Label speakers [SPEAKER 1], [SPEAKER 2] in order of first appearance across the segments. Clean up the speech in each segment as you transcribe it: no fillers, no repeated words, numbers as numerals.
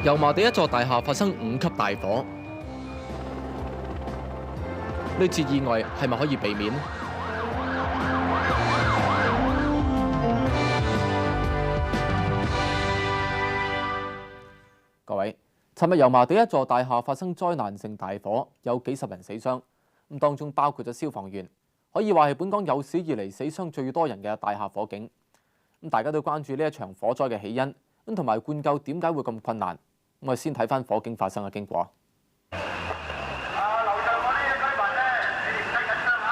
[SPEAKER 1] 油麻地一座大廈發生5級大火，呢次意外係咪可以避免？各位，尋日油麻地一座大廈發生災難性大火，有幾十人死傷，咁當中包括咗消防員，可以話係本港有史以嚟死傷最多人嘅大廈火警。咁大家都關注呢一場火災嘅起因，咁同埋灌救點解會咁困難。咁我哋先睇翻火警發生嘅經過。
[SPEAKER 2] 樓上嗰啲居民咧，你哋唔使緊張嚇，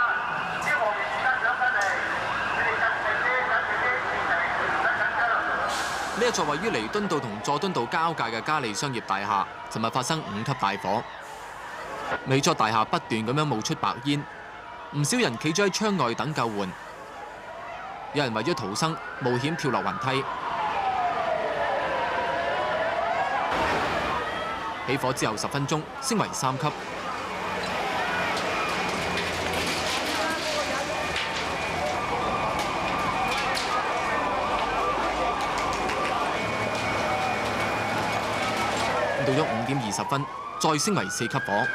[SPEAKER 2] 消防員而家上緊嚟，你哋鎮靜啲，唔使緊張。
[SPEAKER 1] 呢一座位於彌敦道同佐敦道交界嘅嘉利商業大廈，尋日發生5級大火。美作大廈不斷咁樣冒出白煙，唔少人企咗喺窗外等救援，有人為咗逃生冒險跳落雲梯。起火之後10分鐘，升為3級。到咗5點20分，再升為4級火。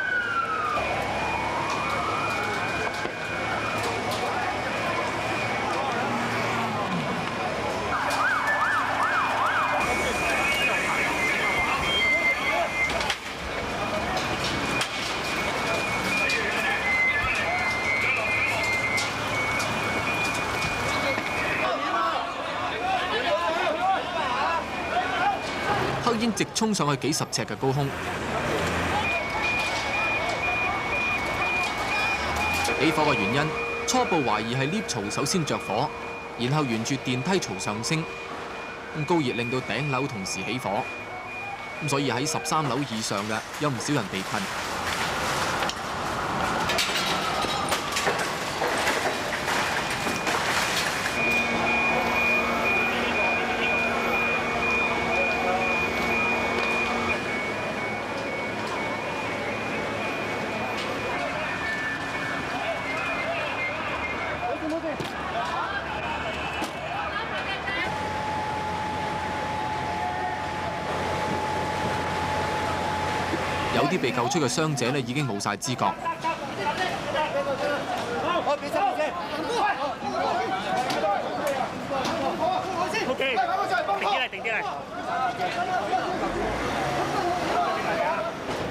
[SPEAKER 1] 黑煙直衝上去幾十尺嘅高空，起火嘅原因初步懷疑係 lift 槽首先着火，然後沿住電梯槽上升，高熱令到頂樓同時起火，所以喺13樓以上嘅有唔少人被困。有啲被救出嘅傷者已經冇晒知覺。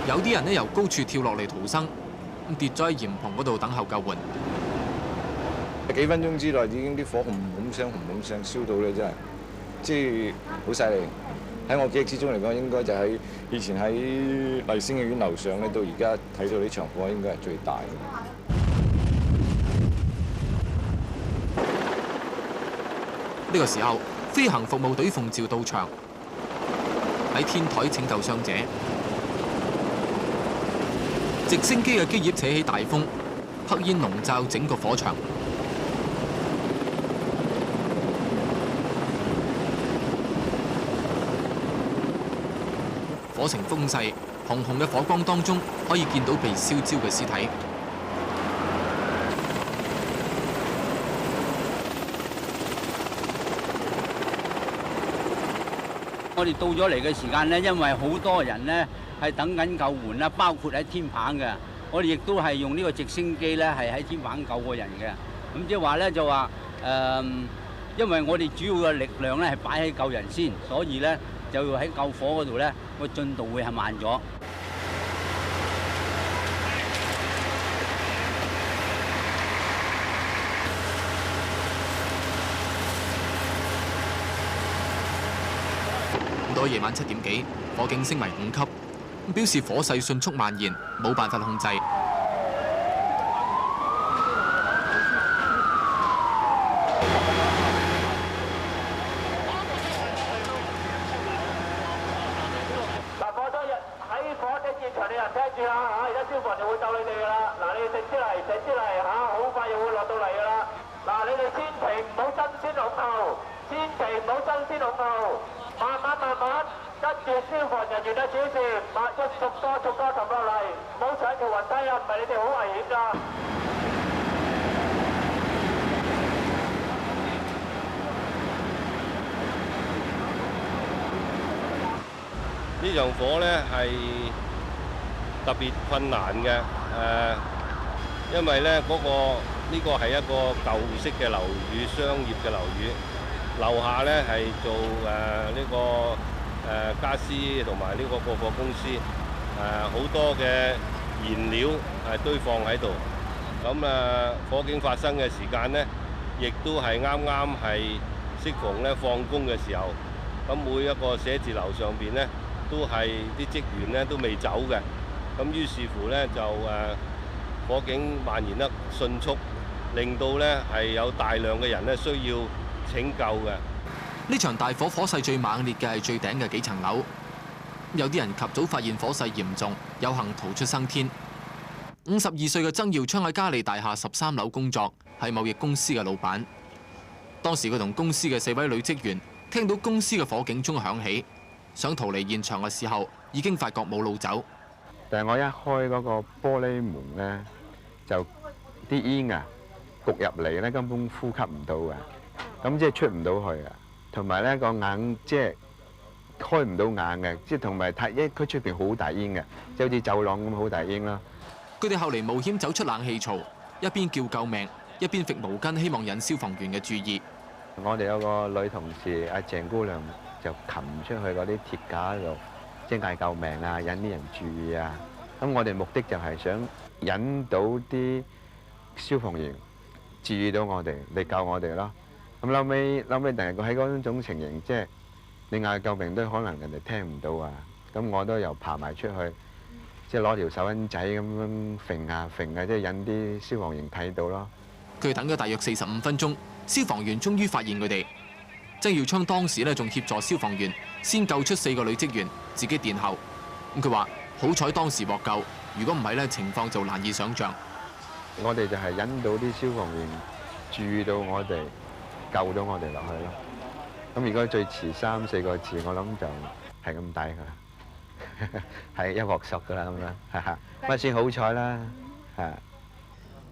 [SPEAKER 1] 有啲人由高處跳落嚟逃生，跌咗喺簷篷嗰度等候救援。
[SPEAKER 3] 幾分鐘之內已經啲火紅聲燒到咧，真係即係好犀利。喺我記憶之中嚟講，應該就喺以前喺麗星嘅院樓上咧，到而家睇到呢場火應該係最大嘅。
[SPEAKER 1] 呢個時候，飛行服務隊奉召到場，喺天台拯救傷者。直升機嘅機葉扯起大風，黑煙籠罩整個火場。火呈風勢，紅紅嘅火光當中可以見到被燒焦嘅屍體。
[SPEAKER 4] 我哋到咗嚟嘅時間呢，因為好多人呢係等緊救援啦，包括喺天棚嘅。我哋亦都係用呢個直升機呢係喺天棚救過人嘅。咁即係話呢，就話因為我哋主要嘅力量呢係擺喺救人先，所以呢就要喺救火嗰度呢個進度會係慢咗。
[SPEAKER 1] 到夜晚7點幾，火警升為5級，表示火勢迅速蔓延，冇辦法控制。
[SPEAKER 2] 消防就會救你哋㗎啦！嗱，你哋食支嚟嚇，好快就會落到嚟㗎啦！嗱，你哋千祈唔好爭先恐後，千祈唔好爭先恐後，慢慢跟住消防人員嘅指示，逐個擒落嚟，唔好上條雲梯啊！唔係你哋好危險㗎。
[SPEAKER 5] 呢場火咧係特別困難嘅，因為咧呢個係一個舊式嘅樓宇，商業嘅樓宇，樓下咧係做呢個家私同埋呢個貨貨公司，好多嘅燃料係堆放喺度。咁火警發生嘅時間咧，亦都係啱啱係適逢咧放工嘅時候。咁每一個寫字樓上邊咧，都係啲職員咧都未走嘅。咁於是乎咧就火警蔓延得迅速，令到咧係有大量嘅人咧需要拯救嘅。
[SPEAKER 1] 呢場大火火勢最猛烈嘅係最頂嘅幾層樓，有啲人及早發現火勢嚴重，有幸逃出生天。52歲嘅曾耀昌喺嘉利大廈13樓工作，係貿易公司嘅老闆。當時佢同公司嘅4位女職員聽到公司嘅火警鐘響起，想逃離現場嘅時候，已經發覺冇路走。
[SPEAKER 6] 但係我一開嗰個玻璃門咧，就啲煙啊焗入嚟咧，根本呼吸唔到嘅，咁即係出唔到去啊。同埋咧個眼即係開唔到眼嘅，即係同埋佢出邊好大煙嘅，即係好似走廊咁好大煙啦。
[SPEAKER 1] 佢哋後嚟冒險走出冷氣槽，一邊叫救命，一邊揈毛巾，希望引消防員嘅注意。
[SPEAKER 6] 我哋有個女同事阿鄭姑娘就擒出去嗰啲鐵架度，即係嗌救命啊，引啲人注意啊。咁我哋目的就係想引到啲消防員注意到我哋嚟救我哋咯。咁後尾，但係佢喺嗰種情形，即係你嗌救命都可能人哋聽唔到啊。咁我都又爬埋出去，即係攞條手巾仔咁樣揈下揈下，即係引啲消防員睇到咯。
[SPEAKER 1] 佢哋等咗大約45分鐘，消防員終於發現佢哋。曾耀昌當時咧仲協助消防員先救出4個女職員，自己殿後。咁佢話：好彩當時獲救，如果唔係咧，情況就難以想像。
[SPEAKER 6] 我哋就係引到啲消防員注意到我哋，救到我哋落去咯。咁如果最遲3、4個字，我諗就係咁抵㗎，係一鑊熟㗎啦咁樣，咪算好彩啦嚇。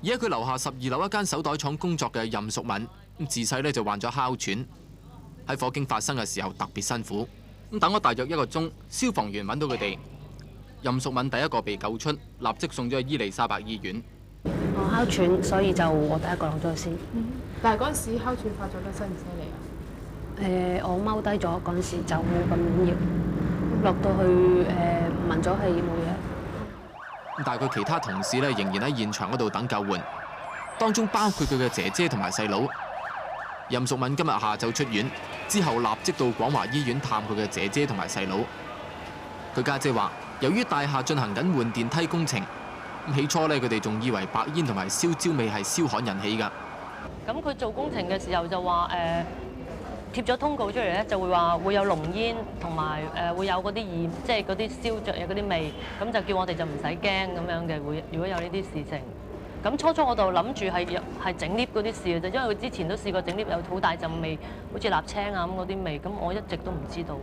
[SPEAKER 1] 而喺佢樓下12樓一間手袋廠工作嘅任淑敏，自細咧就患咗哮喘，喺火警發生嘅時候特別辛苦。咁等咗大約1個鐘，消防員揾到佢哋。任淑敏第一個被救出，立即送咗去伊利沙伯醫院。
[SPEAKER 7] 我哮喘，所以就我第一個落咗去先。
[SPEAKER 8] 但係嗰陣時哮喘發作得犀唔犀利啊？
[SPEAKER 7] 我踎低咗嗰陣時就咁樣落到去聞咗氣冇嘢。
[SPEAKER 1] 但係佢其他同事咧仍然喺現場嗰度等救援，當中包括佢嘅姐姐同埋細佬。任淑敏今日下晝出院之後，立即到廣華醫院探佢嘅姐姐同埋細佬。佢家姐話，由於大廈進行緊換電梯工程，起初咧佢哋仲以為白煙同埋燒焦味係燒焊引起㗎。
[SPEAKER 9] 咁佢做工程嘅時候就話貼咗通告出嚟咧，就會話會有濃煙同埋會有嗰啲異，即係嗰啲燒着嘅嗰啲味，咁就叫我哋就唔使驚咁樣嘅。會如果有呢啲事情，咁初我就諗住係整 lift 嗰啲事嘅啫，因為佢之前都試過整 lift 有好大陣味，好似瀝青啊咁嗰啲味，咁我一直都唔知道。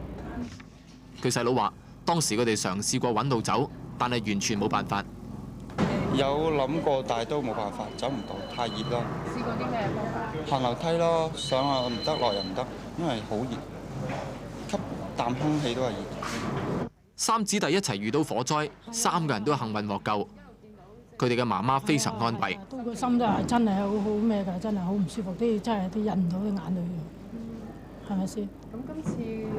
[SPEAKER 1] 佢細佬話：當時佢哋嘗試過揾路走，但係完全冇辦法。
[SPEAKER 10] 有諗過，但係都冇辦法，走唔到，太熱啦。
[SPEAKER 8] 試過啲咩方法？
[SPEAKER 10] 行樓梯咯，上又唔得，落又唔得，因為好熱，吸啖空氣都係熱。
[SPEAKER 1] 3姊弟一齊遇到火災，3個人都幸運獲救。佢哋嘅媽媽非常安慰。
[SPEAKER 11] 都個心都係真係好咩㗎，真係好唔舒服，啲真係啲忍唔到啲眼淚㗎，係咪先？
[SPEAKER 8] 咁今次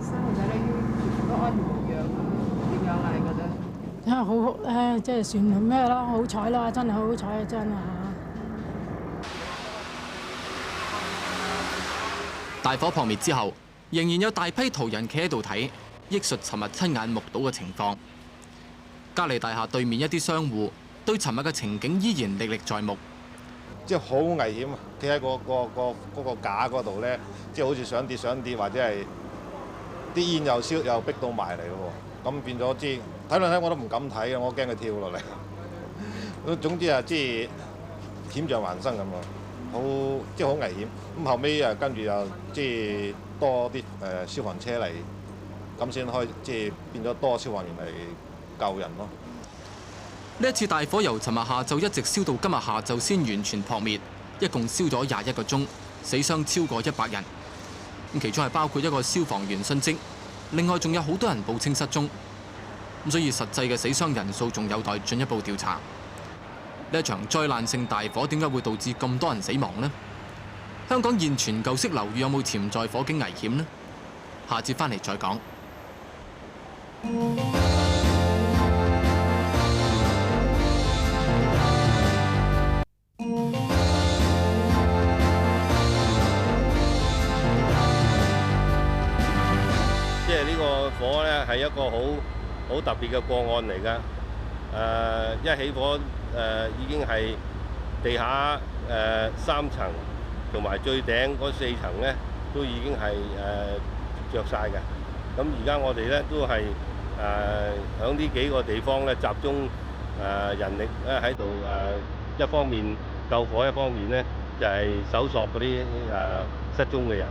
[SPEAKER 8] 生個仔咧，全部都安然無恙啊？點樣啊？你覺得？
[SPEAKER 11] 好即係算咩啦？好彩啦，真係好彩啊！真係。
[SPEAKER 1] 大火撲滅之後，仍然有大批途人企喺度睇，憶述尋日親眼目睹嘅情況。嘉利大廈對面一啲商戶對尋日嘅情景依然歷歷在目。
[SPEAKER 12] 即係好危險啊！企喺嗰個架嗰度咧，即係好似想跌，或者係啲煙又燒又逼到埋嚟咯喎。咁變咗即係睇兩睇我都唔敢睇嘅，我驚佢跳落嚟。總之啊，即係險象環生咁咯，即係好危險。咁後尾啊，跟住又即係多啲消防車嚟，咁先開即係變咗多消防員嚟救人咯。
[SPEAKER 1] 呢一次大火由尋日下晝一直燒到今日下晝先完全撲滅，一共燒咗21個鐘，死傷超過100人。咁其中係包括一個消防員殉職，另外仲有好多人報稱失蹤，咁所以實際嘅死傷人數仲有待進一步調查。呢一場災難性大火點解會導致咁多人死亡呢？香港現存舊式樓宇有冇潛在火警危險呢？下節翻嚟再講。
[SPEAKER 5] 即係呢個火咧係一個好特別嘅個案嚟㗎。一起火已經係地下3層同埋最頂嗰4層咧都已經係着晒嘅。咁而家我哋咧都係響呢幾個地方咧集中人力咧喺度一方面救火，一方面咧就係搜索嗰啲失蹤嘅人。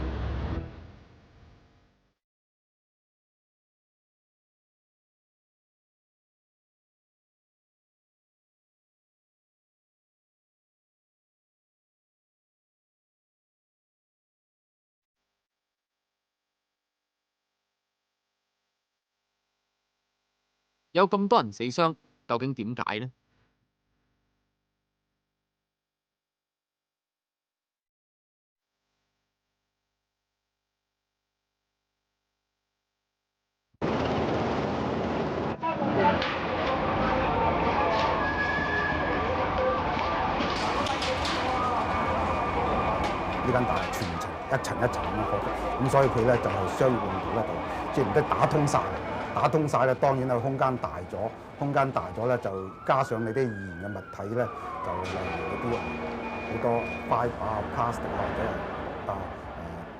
[SPEAKER 1] 有咁多人死傷，究竟點解呢？
[SPEAKER 13] 呢間大廈全層一層一層咁樣火燭，咁所以佢咧就係商業用途咧就即係唔得打通晒。打通晒咧，當然係空間大咗，空間大咗咧就加上你啲易燃嘅物體咧，就例如嗰啲好多 fibre 啊、plastic 啊或者係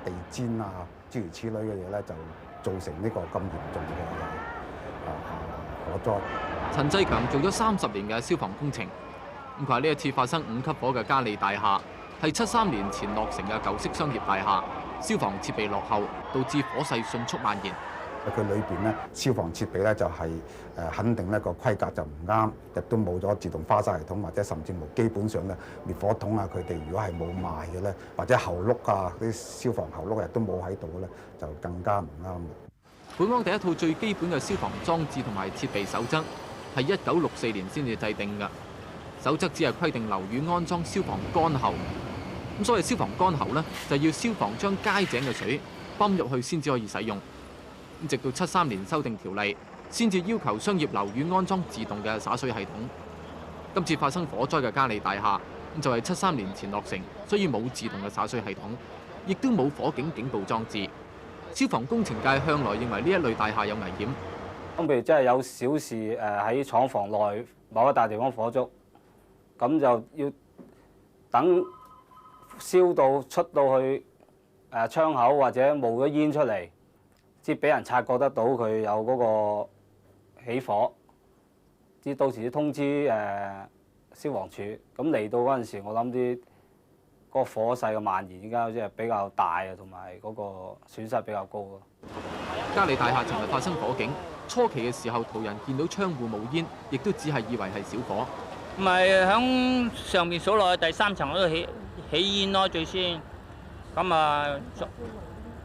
[SPEAKER 13] 地氈啊諸如此類嘅嘢咧，就造成呢個咁嚴重嘅火災。
[SPEAKER 1] 陳濟強做咗30年嘅消防工程，咁佢話呢一次發生5級火嘅嘉利大廈係73年前落成嘅舊式商業大廈，消防設備落後，導致火勢迅速蔓延。
[SPEAKER 13] 佢裏邊咧消防設備咧就係肯定咧個規格就唔啱，亦都冇咗自動花灑系統，或者甚至乎基本上咧滅火筒啊，佢哋如果係冇賣嘅咧，或者喉轆啊啲消防喉轆亦都冇喺度咧，就更加唔啱嘅。
[SPEAKER 1] 本港第一套最基本嘅消防裝置同埋設備守則係1964年先至制定嘅，守則只係規定樓宇安裝消防乾喉。咁所謂消防乾喉咧，就要消防將街井嘅水泵入去先至可以使用。直到73年修訂條例，先至要求商業樓宇安裝自動嘅灑水系統。今次發生火災嘅嘉利大廈，就係73年前落成，所以冇自動嘅灑水系統，亦都冇火警警報裝置。消防工程界向來認為呢一類大廈有危險。
[SPEAKER 14] 咁譬如真係有小事喺廠房內某一笪地方火燭，咁就要等燒到出到去窗口或者冒咗煙出嚟，即係俾人察覺得到佢有嗰個起火，即到時通知消防處。咁嚟到嗰陣時，我諗啲嗰個火勢嘅蔓延，而家即係比較大啊，同埋嗰個損失比較高咯。
[SPEAKER 1] 嘉利大廈尋日發生火警，初期嘅時候途人見到窗戶冒煙，亦都只係以為係小火。
[SPEAKER 15] 唔係響上面數落去第3層嗰度起煙咯，最先。咁啊，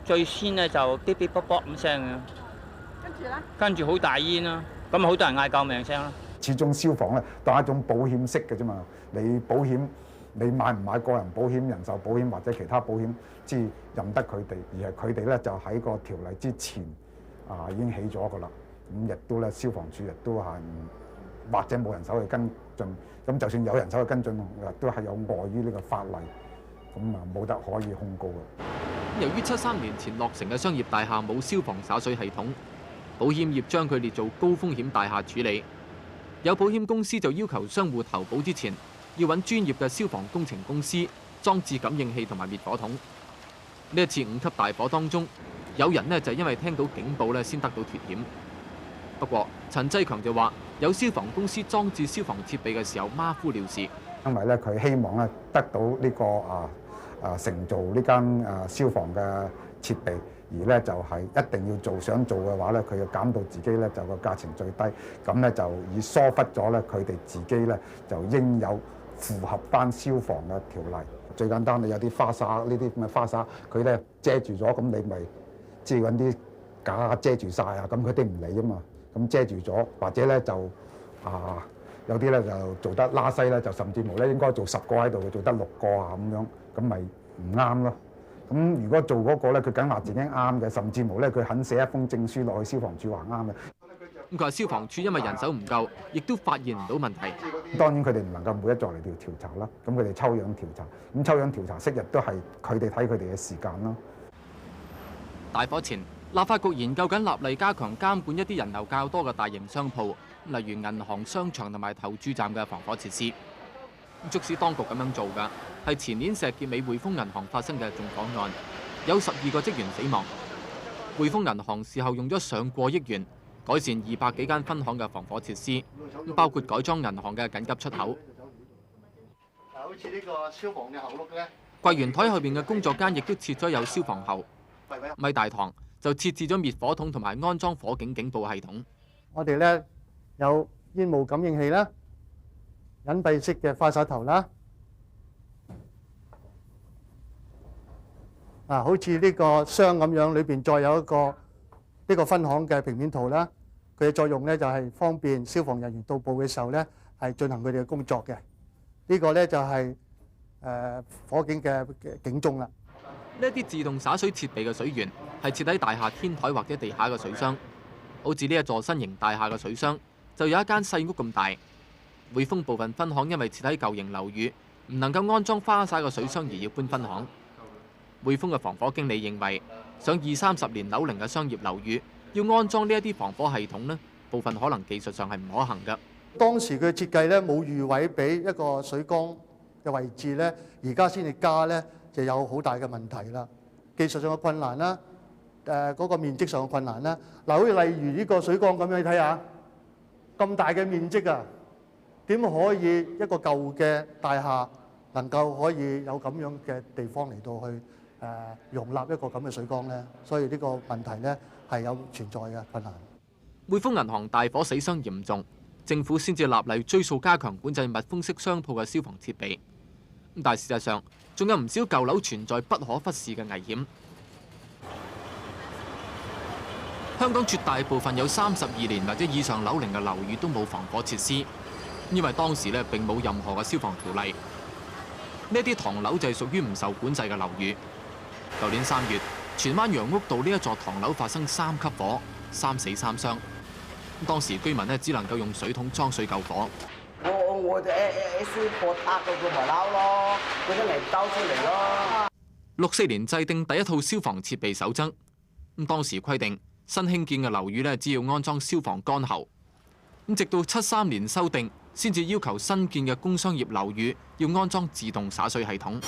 [SPEAKER 15] 最先咧就嗶嗶啵啵咁聲嘅。跟住咧？跟住好大煙啦，咁好多人嗌救命聲啦。
[SPEAKER 13] 始終消防咧當一種保險式嘅啫嘛，你保險你買唔買個人保險、人壽保險或者其他保險，即係任得佢哋，而係佢哋咧就喺個條例之前已經起咗噶啦。咁亦都咧消防處亦都係或者冇人手去跟進，咁就算有人手去跟進，都係有礙於呢個法例，咁冇得可以控告嘅。
[SPEAKER 1] 由於73年前落成嘅商業大廈冇消防灑水系統，保險業將佢列做高風險大廈處理。有保險公司就要求商戶投保之前，要揾專業嘅消防工程公司裝置感應器同埋滅火筒。呢一次5級大火當中，有人呢就因為聽到警報呢先得到脫險。不過陳濟強就話，有消防公司裝置消防設備嘅時候馬虎了事，
[SPEAKER 13] 因為咧佢希望咧得到呢個承造呢間消防嘅設備，而咧就係一定要做，想做嘅話咧，佢要減到自己咧就個價錢最低，咁咧就以疏忽咗咧佢哋自己咧就應有符合翻消防嘅條例。最簡單，你有啲花灑呢啲咁嘅花灑，佢咧遮住咗，咁你咪即係揾啲架遮住晒啊，咁佢哋唔理啊嘛。咁遮住咗，或者咧就有啲咧就做得拉西咧，就甚至乎咧應該做10個喺度，佢做得6個啊咁樣，咁咪唔啱咯。咁如果做嗰個咧，佢梗話自己啱嘅，甚至乎咧佢肯寫一封證書落去消防處話啱嘅。
[SPEAKER 1] 咁佢話消防處因為人手唔夠，亦都發現唔到問題。
[SPEAKER 13] 當然佢哋唔能夠每一座嚟調查啦，咁佢哋抽樣調查，咁抽樣調查昔日都係佢哋睇佢哋嘅時間咯。
[SPEAKER 1] 大火前，立法局研究緊立例加強監管一啲人流較多嘅大型商鋪，例如銀行、商場同埋投注站嘅防火設施。即使當局咁樣做㗎，係前年石硤尾匯豐銀行發生嘅縱火案，有12個職員死亡。匯豐銀行事後用咗上過億元改善200幾間分行嘅防火設施，包括改裝銀行嘅緊急出口。
[SPEAKER 16] 好似呢個消防嘅喉轆咧，
[SPEAKER 1] 櫃員台後邊嘅工作間亦都設咗有消防喉。咪大堂就設置咗滅火筒同埋安裝火警警報系統。
[SPEAKER 16] 我哋咧有煙霧感應器啦，隱蔽式嘅快手頭啦，好似呢個箱咁樣，裏邊再有一個呢個分行嘅平面圖啦。佢嘅作用咧就係方便消防人員到埗嘅時候咧係進行佢哋嘅工作嘅。呢個咧就係火警嘅警鐘啦。
[SPEAKER 1] 呢一啲自動灑水設備嘅水源係設喺大廈天台或者地下嘅水箱，好似呢一座新型大廈嘅水箱就有一間細屋咁大。匯豐部分分行因為設喺舊型樓宇，唔能夠安裝花灑嘅水箱而要搬分行。匯豐嘅防火經理認為，上20-30年樓齡嘅商業樓宇要安裝呢一啲防火系統呢，部分可能技術上係唔可行㗎。
[SPEAKER 16] 當時佢設計咧冇預位俾一個水缸嘅位置咧，而家先至加咧。就有好大嘅問題啦，技術上嘅困難啦，嗰個面積上嘅困難啦。嗱，好似例如呢個水缸咁樣，你睇下咁大嘅面積啊，點可以一個舊嘅大廈能夠可以有咁樣嘅地方嚟到去容納一個咁嘅水缸咧？所以呢個問題咧係有存在嘅困難。
[SPEAKER 1] 匯豐銀行大火死傷嚴重，政府先至立例追溯加強管制密封式商鋪嘅消防設備。但係事實上，仲有唔少舊樓存在不可忽視嘅危險。香港絕大部分有32年或者以上樓齡嘅樓宇都冇防火設施，因為當時並冇任何嘅消防條例。呢啲唐樓就係屬於唔受管制嘅樓宇。舊年3月，荃灣楊屋道呢一座唐樓發生3級火，3死3傷。當時居民只能夠用水桶裝水救火。
[SPEAKER 17] 我就燒破塔嗰個咪撈咯，嗰啲嚟兜出嚟咯。
[SPEAKER 1] 64年制定第一套消防設備守則，當時規定新興建嘅樓宇只要安裝消防乾喉。直到73年修訂，先至要求新建嘅工商業樓宇要安裝自動灑水系統。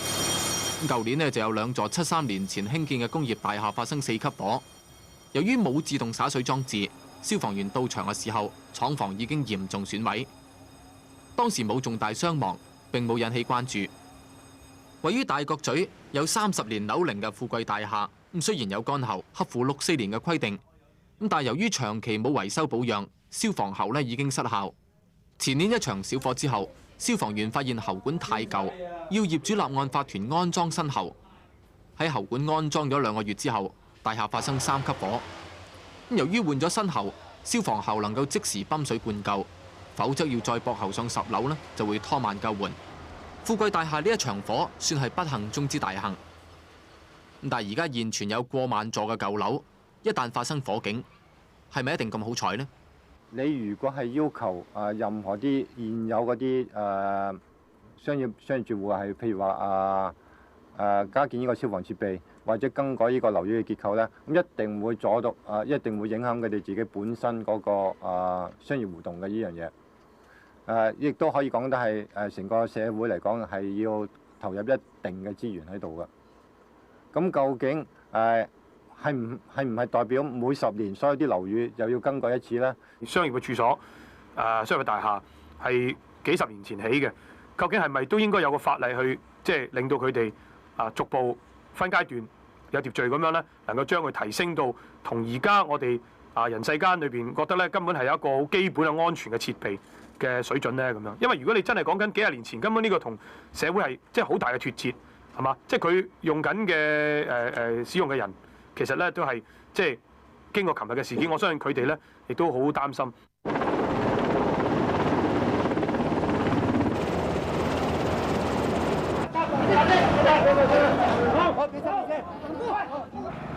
[SPEAKER 1] 舊年就有2座73年前興建嘅工業大廈發生4級火，由於冇自動灑水裝置，消防員到場嘅時候，廠房已經嚴重損毀。當時冇重大傷亡，並冇引起關注。位於大角咀有30年樓齡嘅富貴大廈，雖然有乾喉，合乎64年嘅規定，但係由於長期冇維修保養，消防喉已經失效。前年一場小火之後，消防員發現喉管太舊，要業主立案法團安裝新喉。喺喉管安裝咗2個月之後，大廈發生3級火。由於換咗新喉，消防喉能夠即時泵水灌救。否則要再駁喉上10樓呢，就會拖慢救援。富貴大廈呢一場火算係不幸中之大幸。但係而家現存有過萬座嘅舊樓，一旦發生火警，係咪一定咁好彩呢？
[SPEAKER 18] 你如果係要求任何啲現有嗰啲商業住戶係譬如話加建呢個消防設備，或者更改呢個樓宇嘅結構咧，咁一定會一定會影響佢哋自己本身嗰個商業活動嘅呢樣嘢。亦都可以講得係成個社會嚟講係要投入一定嘅資源喺度嘅。咁究竟係唔係代表每10年所有啲樓宇又要更改一次咧？
[SPEAKER 19] 商業嘅處所、商業嘅大廈係幾十年前起嘅，究竟係咪都應該有個法例去令到佢哋逐步分階段有秩序咁樣咧，能夠將佢提升到同而家我哋人世間裏邊覺得咧根本係有一個好基本嘅安全嘅設備嘅水準咧咁樣。因為如果你真係講緊幾十年前，根本呢個同社會係好大嘅脫節，係嘛？即係佢用緊嘅使用嘅人，其實咧都係經過琴日嘅事件，我相信佢哋咧亦都好擔心。
[SPEAKER 2] 好，俾心先。